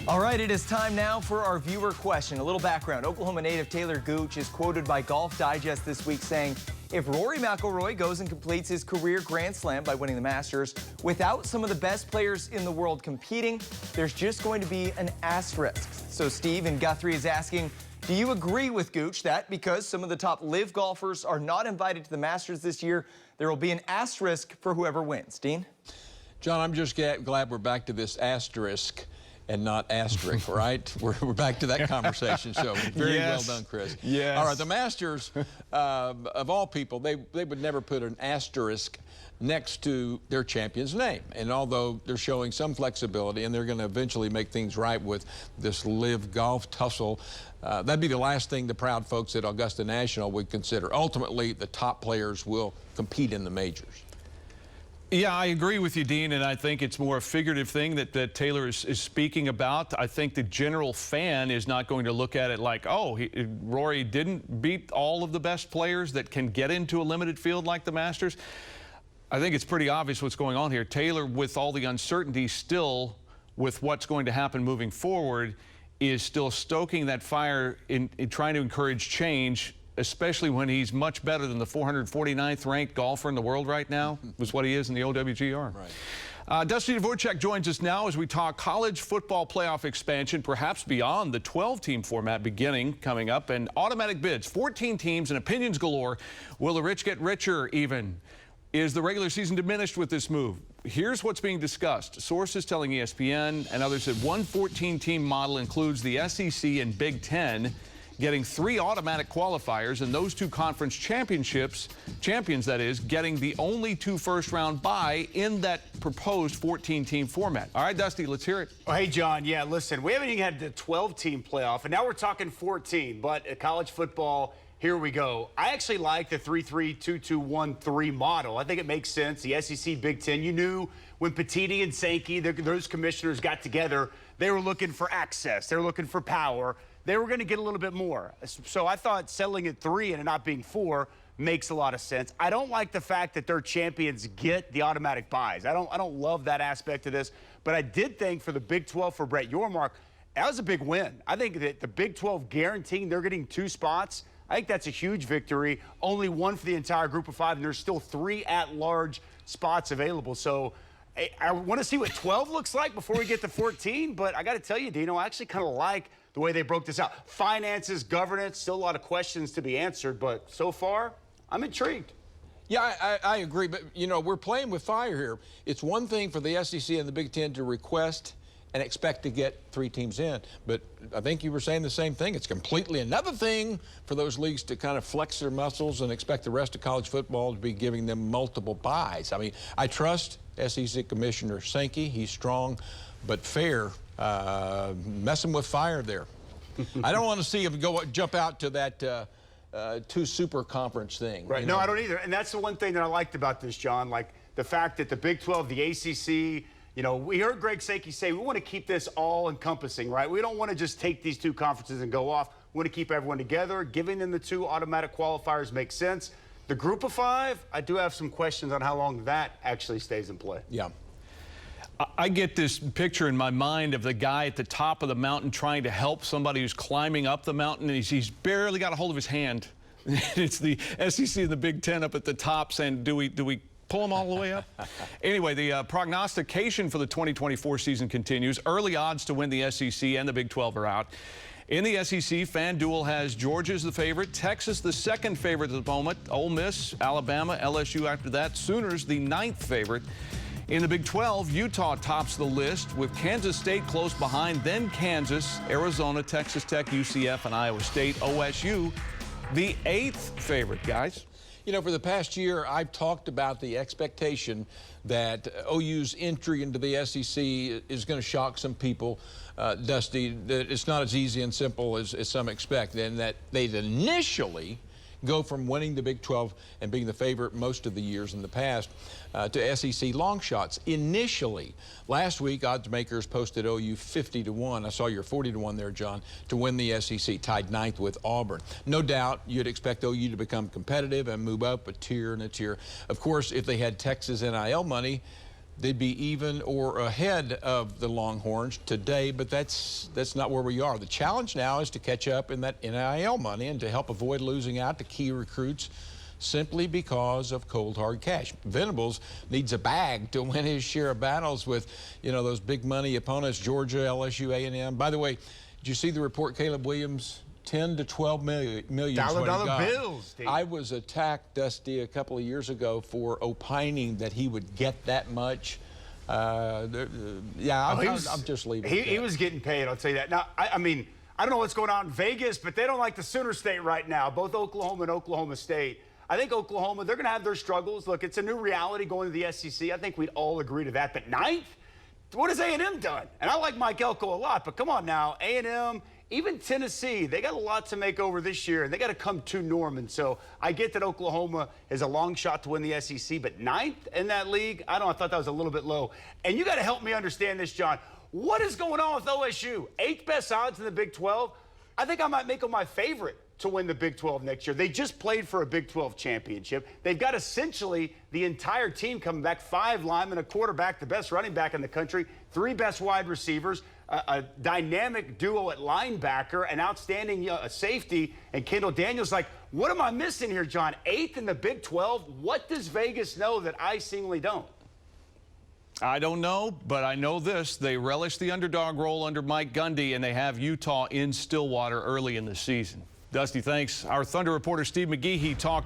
All right, it is time now for our viewer question. A little background. Oklahoma native Taylor Gooch is quoted by Golf Digest this week saying, if Rory McIlroy goes and completes his career Grand Slam by winning the Masters without some of the best players in the world competing, there's just going to be an asterisk. So Steve in Guthrie is asking, do you agree with Gooch that because some of the top live golfers are not invited to the Masters this year, there will be an asterisk for whoever wins? Dean? John, I'm just glad we're back to this asterisk and not asterisk, right? We're back to that conversation. So very well done, Chris. Yes. All right, the Masters, of all people, they would never put an asterisk next to their champion's name. And although they're showing some flexibility and they're going to eventually make things right with this live golf tussle, that'd be the last thing the proud folks at Augusta National would consider. Ultimately, the top players will compete in the majors. Yeah, I agree with you, Dean, and I think it's more a figurative thing that Taylor is speaking about. I think the general fan is not going to look at it like, oh, Rory didn't beat all of the best players that can get into a limited field like the Masters. I think it's pretty obvious what's going on here. Taylor, with all the uncertainty still with what's going to happen moving forward, is still stoking that fire in trying to encourage change, especially when he's much better than the 449th ranked golfer in the world right now, was what he is in the OWGR. Right. Dusty Dvoracek joins us now as we talk college football playoff expansion, perhaps beyond the 12-team format coming up, and automatic bids, 14 teams and opinions galore. Will the rich get richer even? Is the regular season diminished with this move? Here's what's being discussed. Sources telling ESPN and others that one 14-team model includes the SEC and Big Ten, getting 3 automatic qualifiers, and those 2 conference champions, that is, getting the only 2 first-round bye in that proposed 14-team format. All right, Dusty, let's hear it. Oh, hey, John. Yeah, listen, we haven't even had the 12-team playoff, and now we're talking 14. But college football, here we go. I actually like the 3-3-2-2-1-3 model. I think it makes sense. The SEC, Big Ten, you knew when Petitti and Sankey, those commissioners got together, they were looking for access. They were looking for power. They were going to get a little bit more. So I thought settling at 3 and it not being 4 makes a lot of sense. I don't like the fact that their champions get the automatic buys. I don't love that aspect of this. But I did think for the Big 12 for Brett Yormark, that was a big win. I think that the Big 12 guaranteeing they're getting 2 spots, I think that's a huge victory. Only 1 for the entire group of 5, and there's still 3 at-large spots available. So I want to see what 12 looks like before we get to 14. But I got to tell you, Dino, I actually kind of like the way they broke this out. Finances, governance, still a lot of questions to be answered, but so far, I'm intrigued. Yeah, I agree, but, you know, we're playing with fire here. It's one thing for the SEC and the Big Ten to request and expect to get 3 teams in, but I think you were saying the same thing. It's completely another thing for those leagues to kind of flex their muscles and expect the rest of college football to be giving them multiple buys. I mean, I trust SEC Commissioner Sankey. He's strong but fair. Messing with fire there. I don't want to see him jump out to that 2 super conference thing. Right. No, I don't either. And that's the one thing that I liked about this, John, like the fact that the Big 12, the ACC, you know, we heard Greg Sankey say we want to keep this all encompassing, right? We don't want to just take these 2 conferences and go off. We want to keep everyone together. Giving them the 2 automatic qualifiers makes sense. The group of 5, I do have some questions on how long that actually stays in play. Yeah. I get this picture in my mind of the guy at the top of the mountain trying to help somebody who's climbing up the mountain, and he's barely got a hold of his hand. It's the SEC and the Big Ten up at the top saying, do we pull them all the way up? Anyway, the prognostication for the 2024 season continues. Early odds to win the SEC and the Big 12 are out. In the SEC, FanDuel has Georgia as the favorite, Texas the 2nd favorite at the moment, Ole Miss, Alabama, LSU after that, Sooners the 9th favorite. In the Big 12, Utah tops the list with Kansas State close behind, then Kansas, Arizona, Texas Tech, UCF, and Iowa State. OSU, the 8th favorite, guys. You know, for the past year, I've talked about the expectation that OU's entry into the SEC is going to shock some people, Dusty, that it's not as easy and simple as some expect, and that they'd initially go from winning the Big 12 and being the favorite most of the years in the past to SEC long shots. Initially, last week, odds makers posted OU 50-1. I saw your 40-1 there, John, to win the SEC, tied 9th with Auburn. No doubt you'd expect OU to become competitive and move up a tier and a tier. Of course, if they had Texas NIL money, they'd be even or ahead of the Longhorns today, but that's not where we are. The challenge now is to catch up in that NIL money and to help avoid losing out to key recruits simply because of cold hard cash. Venables needs a bag to win his share of battles with, you know, those big money opponents, Georgia, LSU, A&M. By the way, did you see the report, Caleb Williams? 10 to 12 million. Dollar bills, Steve. I was attacked, Dusty, a couple of years ago for opining that he would get that much. I'm just leaving. He was getting paid, I'll tell you that. Now, I mean, I don't know what's going on in Vegas, but they don't like the Sooner State right now, both Oklahoma and Oklahoma State. I think Oklahoma, they're going to have their struggles. Look, it's a new reality going to the SEC. I think we'd all agree to that. But ninth? What has A&M done? And I like Mike Elko a lot, but come on now, A&M, even Tennessee, they got a lot to make over this year, and they got to come to Norman. So I get that Oklahoma is a long shot to win the SEC, but ninth in that league, I thought that was a little bit low. And you got to help me understand this, John. What is going on with OSU? 8th best odds in the Big 12. I think I might make them my favorite to win the Big 12 next year. They just played for a Big 12 championship. They've got essentially the entire team coming back, 5 linemen, a quarterback, the best running back in the country, 3 best wide receivers, a dynamic duo at linebacker, an outstanding safety, and Kendall Daniels. Like, what am I missing here, John? 8th in the Big 12? What does Vegas know that I seemingly don't? I don't know, but I know this. They relish the underdog role under Mike Gundy, and they have Utah in Stillwater early in the season. Dusty, thanks. Our Thunder reporter Steve McGee, he talked to